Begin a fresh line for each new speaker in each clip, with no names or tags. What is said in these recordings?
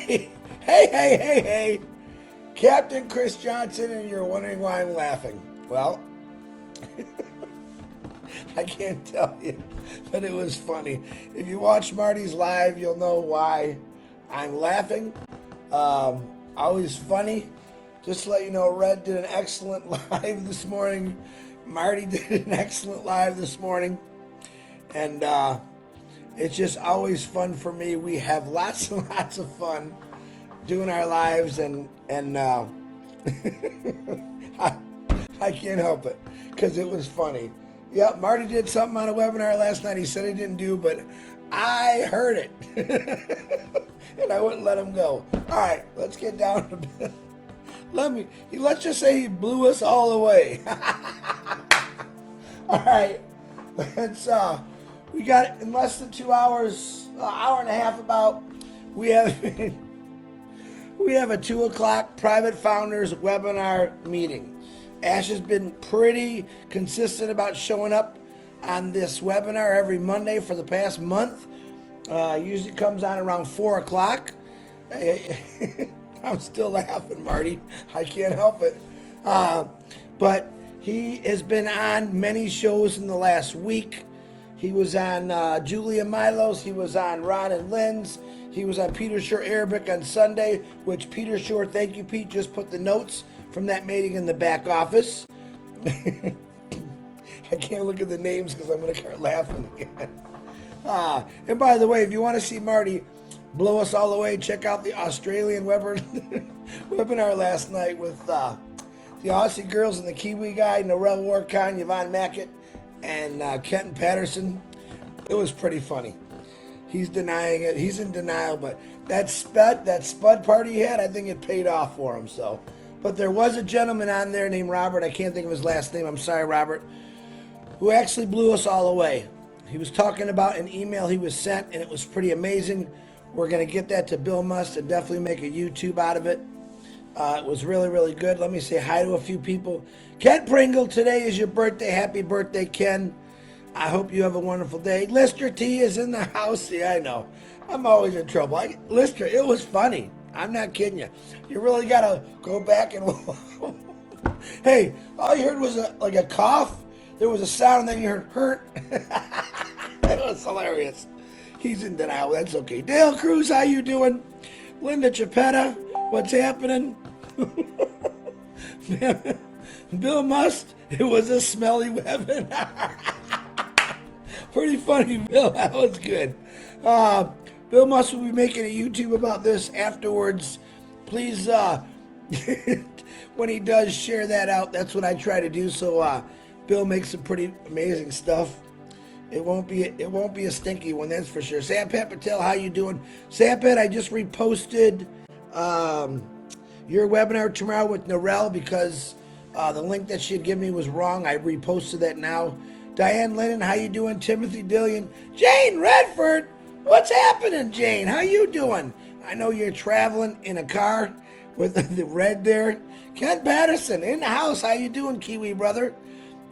Hey. Captain Chris Johnson, and you're wondering why I'm laughing. Well, I can't tell you, but it was funny. If you watch Marty's live, you'll know why I'm laughing. Always funny. Just to let you know, Red did an excellent live this morning. Marty did an excellent live this morning. And it's just always fun for me. We have lots and lots of fun doing our lives, and I can't help it because it was funny. Yep, Marty did something on a webinar last night he said he didn't do, but I heard it. And I wouldn't let him go. All right, let's get down to bed. Let's just say he blew us all away. All right, we got it in less than 2 hours, hour and a half about. We have a 2 o'clock private founders webinar meeting. Ash has been pretty consistent about showing up on this webinar every Monday for the past month. Usually comes on around 4 o'clock. I'm still laughing, Marty. I can't help it. But he has been on many shows in the last week. He was on Julia Milo's. He was on Ron and Lynn's. He was on Peter Shore Arabic on Sunday, which Peter Shore, thank you, Pete, just put the notes from that meeting in the back office. I can't look at the names because I'm going to start laughing again. And by the way, if you want to see Marty blow us all away, check out the Australian webinar last night with the Aussie girls and the Kiwi guy, Norel Warcon, Yvonne Mackett, and Kenton Patterson. It was pretty funny. He's denying it. He's in denial, but that spud party he had, I think it paid off for him. So, but there was a gentleman on there named Robert. I can't think of his last name. I'm sorry, Robert, who actually blew us all away. He was talking about an email he was sent, and it was pretty amazing. We're going to get that to Bill Must and definitely make a YouTube out of it. It was really, really good. Let me say hi to a few people. Ken Pringle, today is your birthday. Happy birthday, Ken. I hope you have a wonderful day. Lister T is in the house. Yeah, I know. I'm always in trouble. Lister, it was funny. I'm not kidding you. You really got to go back and... Hey, all you heard was like a cough. There was a sound, and then you heard hurt. That was hilarious. He's in denial. That's okay. Dale Cruz, how you doing? Linda Chapetta, what's happening? Bill Must, it was a smelly webinar. Pretty funny, Bill. That was good. Bill Must will be making a YouTube about this afterwards. Please, when he does, share that out. That's what I try to do. So Bill makes some pretty amazing stuff. It won't be a stinky one, that's for sure. Sampat Patel, how you doing? Sampat, I just reposted your webinar tomorrow with Norel because the link that she had given me was wrong. I reposted that now. Diane Lennon, how you doing? Timothy Dillion. Jane Redford, what's happening, Jane? How you doing? I know you're traveling in a car with the red there. Ken Patterson, in the house. How you doing, Kiwi brother?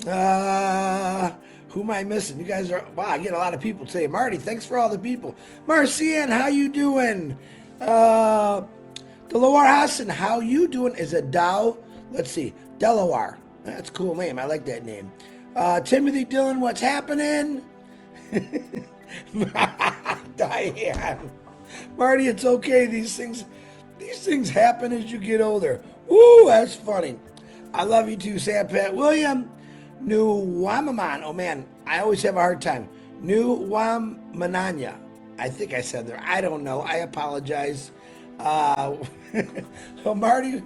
Who am I missing? You guys are, wow, I get a lot of people today. Marty, thanks for all the people. Marcian, how you doing? Delaware Hassan, how you doing? Is it Dow? Let's see. Delaware. That's a cool name. I like that name. Timothy Dillon, what's happening? Diane. Marty, it's okay. These things happen as you get older. Woo, that's funny. I love you too, Sampat. William Nuwamaman. Oh man, I always have a hard time. Nuwamananya. I think I said there. I don't know. I apologize. So Marty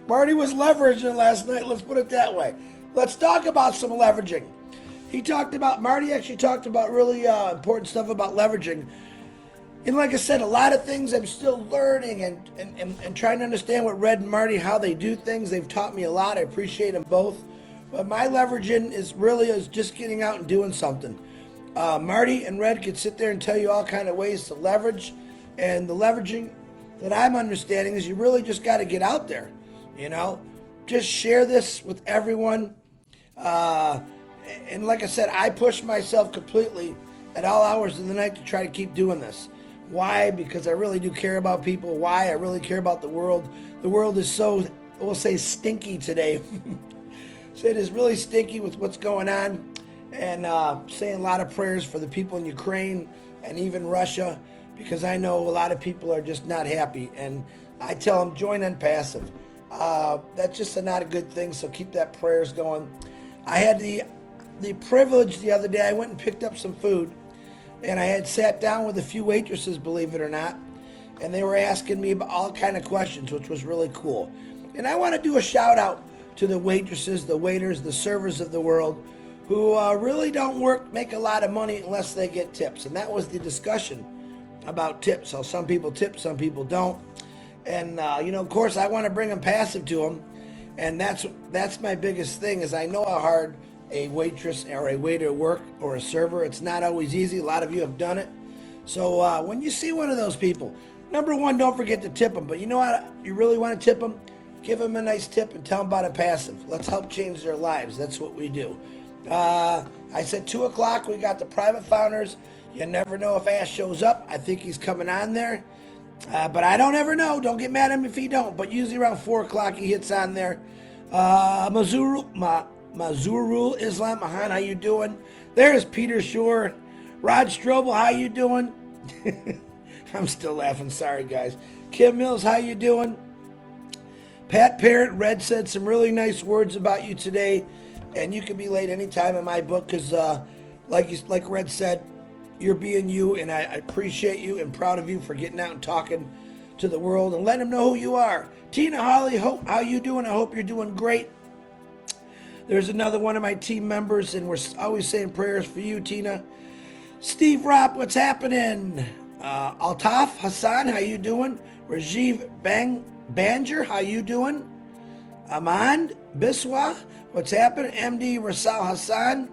was leveraging last night. Let's put it that way. Let's talk about some leveraging. Marty actually talked about really important stuff about leveraging. And like I said, a lot of things I'm still learning and trying to understand what Red and Marty, how they do things. They've taught me a lot. I appreciate them both. But my leveraging is just getting out and doing something. Marty and Red could sit there and tell you all kind of ways to leverage. And the leveraging that I'm understanding is you really just got to get out there, you know. Just share this with everyone. And like I said, I push myself completely at all hours of the night to try to keep doing this. Why? Because I really do care about people. Why? I really care about the world. The world is so, we'll say, stinky today. So it is really stinky with what's going on, and saying a lot of prayers for the people in Ukraine and even Russia, because I know a lot of people are just not happy. And I tell them, join Onpassive. That's just not a good thing, so keep that prayers going. I had the privilege the other day, I went and picked up some food, and I had sat down with a few waitresses, believe it or not, and they were asking me about all kind of questions, which was really cool. And I want to do a shout out to the waitresses, the waiters, the servers of the world, who really don't make a lot of money unless they get tips. And that was the discussion about tips. So some people tip, some people don't. And of course, I want to bring Onpassive to them, and that's my biggest thing. Is I know how hard a waitress or a waiter work, or a server. It's not always easy. A lot of you have done it. So when you see one of those people, number one, don't forget to tip them. But you know what? You really want to tip them? Give them a nice tip and tell them about Onpassive. Let's help change their lives. That's what we do. I said 2 o'clock. We got the private founders. You never know if Ash shows up. I think he's coming on there. But I don't ever know. Don't get mad at him if he don't. But usually around 4 o'clock he hits on there. Mazurul Islam Mahan, how you doing? There's Peter Shore. Rod Strobel, how you doing? I'm still laughing. Sorry, guys. Kim Mills, how you doing? Pat Parrott, Red said some really nice words about you today. And you can be late anytime in my book because, like Red said, you're being you, and I appreciate you and proud of you for getting out and talking to the world and letting them know who you are. Tina Holly, how you doing? I hope you're doing great. There's another one of my team members, and we're always saying prayers for you, Tina. Steve Ropp, what's happening? Altaf Hassan, how you doing? Rajiv Banjer, how you doing? Amand Biswa, what's happening? MD Rasal Hassan.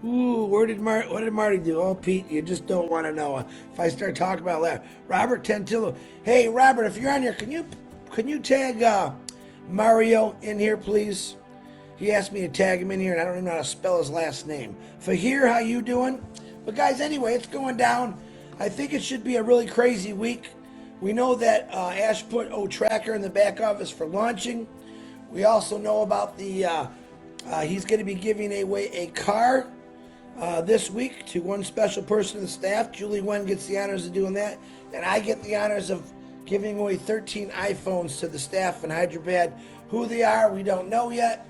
Ooh, what did Marty do? Oh, Pete, you just don't want to know. If I start talking about that. Robert Tentillo. Hey, Robert, if you're on here, can you tag Mario in here, please? He asked me to tag him in here, and I don't even know how to spell his last name. Fahir, how you doing? But guys, anyway, it's going down. I think it should be a really crazy week. We know that Ash put O-Tracker in the back office for launching. We also know about the he's going to be giving away a car this week to one special person in the staff. Julie Wen gets the honors of doing that, and I get the honors of giving away 13 iPhones to the staff in Hyderabad. Who they are, we don't know yet.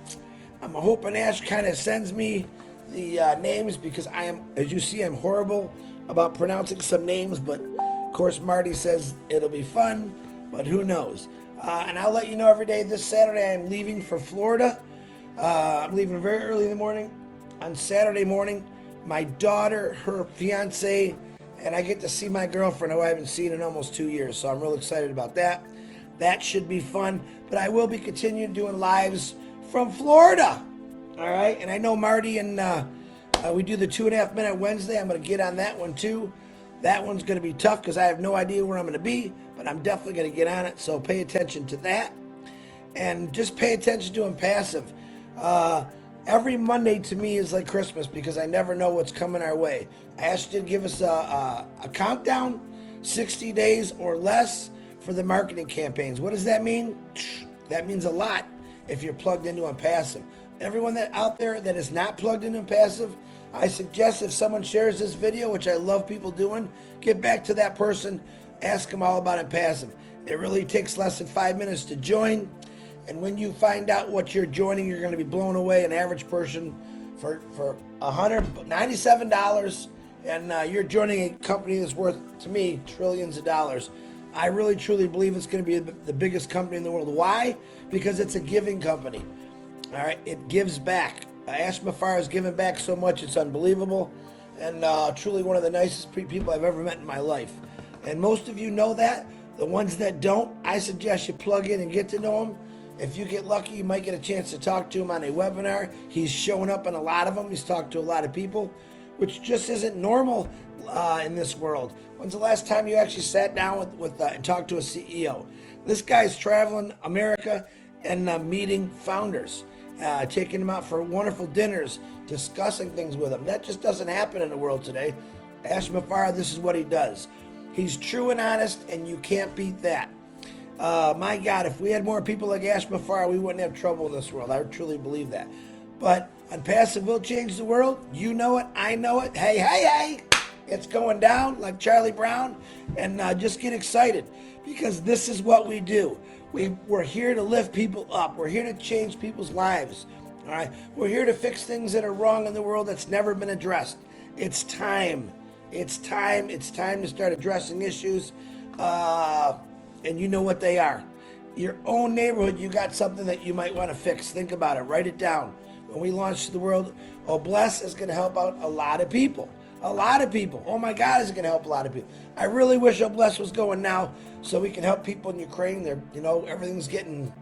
I'm hoping Ash kind of sends me the names, because I am, as you see, I'm horrible about pronouncing some names, but of course Marty says it'll be fun, but who knows. And I'll let you know every day. This Saturday I'm leaving for Florida. I'm leaving very early in the morning. On Saturday morning, my daughter, her fiance, and I get to see my girlfriend, who I haven't seen in almost 2 years, so I'm real excited about that. That should be fun, but I will be continuing doing lives from Florida. All right, and I know Marty and we do the 2.5 minute Wednesday. I'm going to get on that one too. That one's going to be tough because I have no idea where I'm going to be, but I'm definitely going to get on it, so pay attention to that. And just pay attention to Onpassive. Every Monday to me is like Christmas because I never know what's coming our way. Ash did give us a countdown, 60 days or less for the marketing campaigns. What does that mean? That means a lot if you're plugged into Onpassive. Everyone that out there that is not plugged into Onpassive, I suggest if someone shares this video, which I love people doing, get back to that person, ask them all about Onpassive. It really takes less than 5 minutes to join. And when you find out what you're joining, you're going to be blown away. An average person for $197, and you're joining a company that's worth, to me, trillions of dollars. I really, truly believe it's going to be the biggest company in the world. Why? Because it's a giving company. All right, it gives back. Ash Mafar has given back so much, it's unbelievable. And truly one of the nicest people I've ever met in my life. And most of you know that. The ones that don't, I suggest you plug in and get to know him. If you get lucky, you might get a chance to talk to him on a webinar. He's showing up in a lot of them. He's talked to a lot of people, which just isn't normal in this world. When's the last time you actually sat down with and talked to a CEO? This guy's traveling America and meeting founders, taking them out for wonderful dinners, discussing things with them. That just doesn't happen in the world today. Ash Mafar, this is what he does. He's true and honest, and you can't beat that. My God, if we had more people like Ash Mafar, we wouldn't have trouble in this world. I truly believe that. But Onpassive will change the world. You know it. I know it. Hey, hey, hey. It's going down like Charlie Brown. And just get excited because this is what we do. We're here to lift people up. We're here to change people's lives. All right. We're here to fix things that are wrong in the world that's never been addressed. It's time. It's time. It's time to start addressing issues. And you know what they are. Your own neighborhood, you got something that you might want to fix. Think about it. Write it down. When we launch to the world, Bless is going to help out a lot of people. A lot of people. Oh my God, is going to help a lot of people. I really wish Bless was going now so we can help people in Ukraine. They're, everything's getting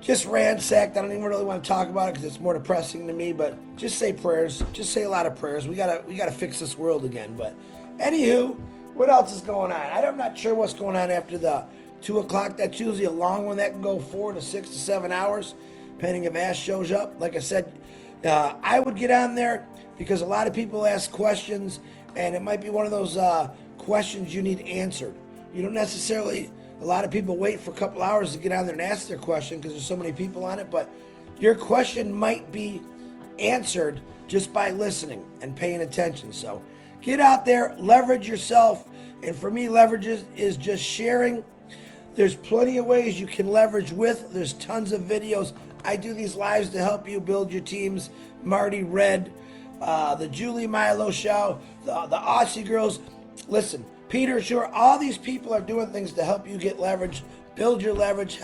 just ransacked. I don't even really want to talk about it because it's more depressing to me. But just say prayers. Just say a lot of prayers. We gotta fix this world again. But anywho. What else is going on? I'm not sure what's going on after the 2 o'clock. That's usually a long one. That can go 4 to 6 to 7 hours, depending if Ash shows up. Like I said, I would get on there because a lot of people ask questions, and it might be one of those questions you need answered. You don't necessarily, a lot of people wait for a couple hours to get on there and ask their question because there's so many people on it, but your question might be answered just by listening and paying attention. So get out there, leverage yourself. And for me, leverage is just sharing. There's plenty of ways you can leverage with. There's tons of videos. I do these lives to help you build your teams. Marty, Red, the Julie Milo show, the Aussie girls. Listen, Peter, sure, all these people are doing things to help you get leverage, build your leverage,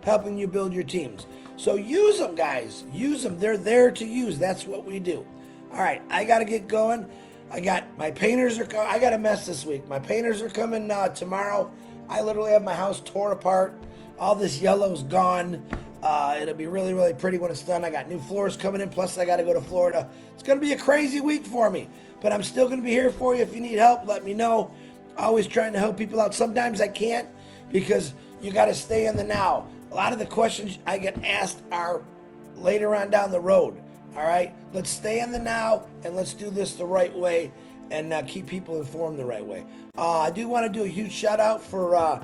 helping you build your teams. So use them, guys. Use them. They're there to use. That's what we do. All right, I got to get going. I got my painters are coming. I got a mess this week. My painters are coming tomorrow. I literally have my house torn apart. All this yellow's gone. It'll be really, really pretty when it's done. I got new floors coming in. Plus, I got to go to Florida. It's going to be a crazy week for me. But I'm still going to be here for you. If you need help, let me know. Always trying to help people out. Sometimes I can't because you got to stay in the now. A lot of the questions I get asked are later on down the road. All right, let's stay in the now and let's do this the right way and keep people informed the right way. I do want to do a huge shout out for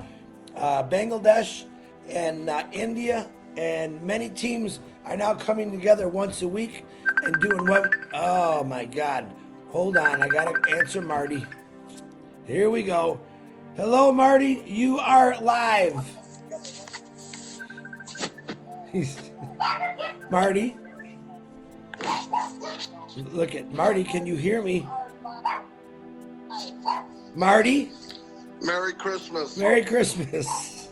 Bangladesh and India, and many teams are now coming together once a week and doing what? Oh my God. Hold on, I got to answer Marty. Here we go. Hello, Marty, you are live. Marty. Look at Marty. Can you hear me? Marty?
Merry Christmas.
Merry Christmas.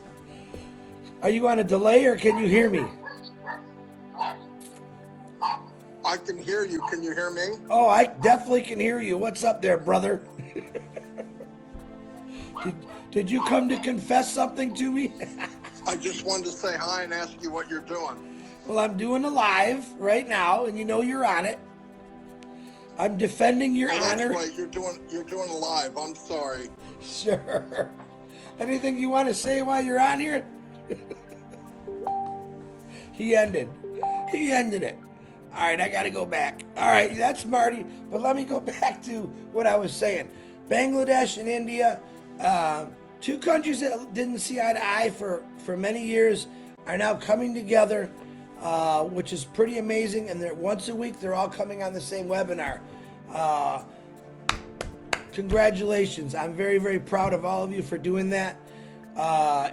Are you on a delay or can you hear me?
I can hear you. Can you hear me?
Oh, I definitely can hear you. What's up there, brother? Did you come to confess something to me?
I just wanted to say hi and ask you what you're doing.
Well, I'm doing a live right now, and you know you're on it. I'm defending your honor.
That's right. You're doing a live. I'm sorry.
Sure. Anything you want to say while you're on here? He ended it. All right, I got to go back. All right, that's Marty. But let me go back to what I was saying. Bangladesh and India, two countries that didn't see eye to eye for many years, are now coming together, which is pretty amazing. And they're once a week, they're all coming on the same webinar. Congratulations. I'm very, very proud of all of you for doing that.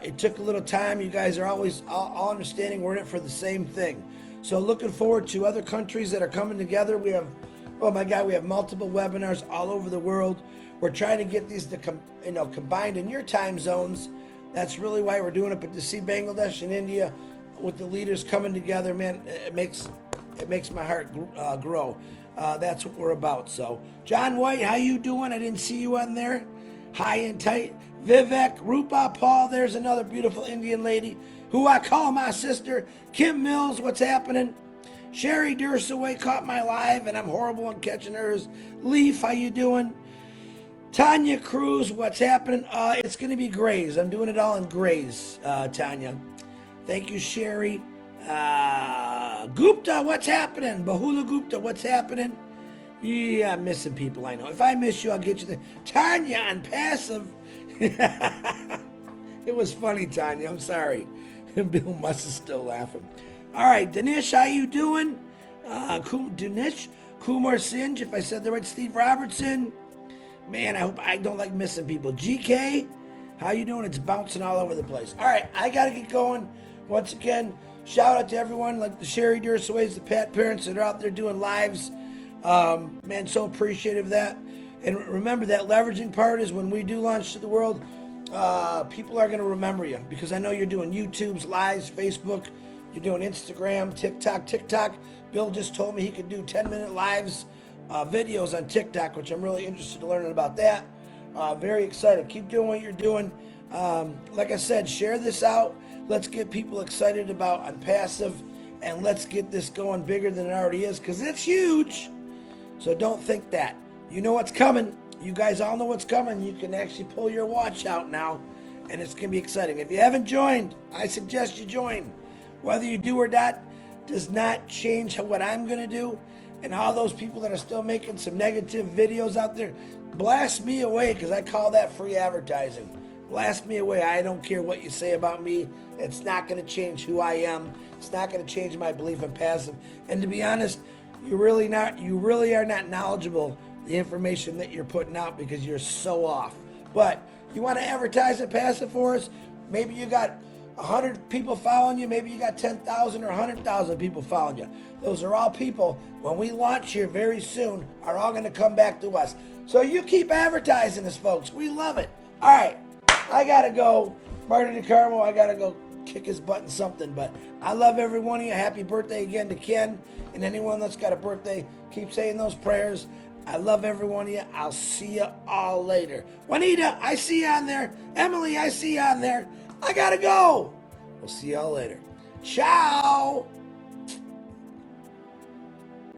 It took a little time. You guys are always all understanding we're in it for the same thing. So looking forward to other countries that are coming together. We have, oh my God, we have multiple webinars all over the world. We're trying to get these to combined in your time zones. That's really why we're doing it. But to see Bangladesh and India with the leaders coming together, man, it makes my heart grow. That's what we're about. So, John White, how you doing? I didn't see you on there. High and tight. Vivek, Rupa, Paul, there's another beautiful Indian lady who I call my sister. Kim Mills, what's happening? Sherry Dursaway caught my live, and I'm horrible on catching hers. Leaf, how you doing? Tanya Cruz, what's happening? It's going to be grays. I'm doing it all in grays, Tanya. Thank you, Sherry. Gupta, what's happening? Bahula Gupta, what's happening? Yeah, I'm missing people, I know. If I miss you, I'll get you the Tanya on passive. It was funny, Tanya. I'm sorry. Bill Muss is still laughing. All right, Dinesh, how you doing? Dinesh, Kumar Sinj, if I said the right, Steve Robertson. Man, I hope I don't like missing people. GK, how you doing? It's bouncing all over the place. All right, I got to get going. Once again, shout out to everyone like the Sherry Dursaways, the Pat parents that are out there doing lives. Man, so appreciative of that. And remember that leveraging part is when we do launch to the world, people are going to remember you because I know you're doing YouTube's lives, Facebook, you're doing Instagram, TikTok. Bill just told me he could do 10-minute lives, videos on TikTok, which I'm really interested in learning about that. Very excited. Keep doing what you're doing. Like I said, share this out. Let's get people excited about Onpassive, and let's get this going bigger than it already is because it's huge. So don't think that. You know what's coming. You guys all know what's coming. You can actually pull your watch out now, and it's going to be exciting. If you haven't joined, I suggest you join. Whether you do or not does not change what I'm going to do. And all those people that are still making some negative videos out there, blast me away because I call that free advertising. Blast me away. I don't care what you say about me. It's not going to change who I am. It's not going to change my belief in passive. And to be honest, you really are not knowledgeable the information that you're putting out because you're so off. But you want to advertise at passive for us? Maybe you got 100 people following you. Maybe you got 10,000 or 100,000 people following you. Those are all people, when we launch here very soon, are all going to come back to us. So you keep advertising this, folks. We love it. All right. I got to go. Marty DeCarmo, I got to go kick his butt in something. But I love every one of you. Happy birthday again to Ken. And anyone that's got a birthday, keep saying those prayers. I love every one of you. I'll see you all later. Juanita, I see you on there. Emily, I see you on there. I got to go. We'll see y'all later. Ciao.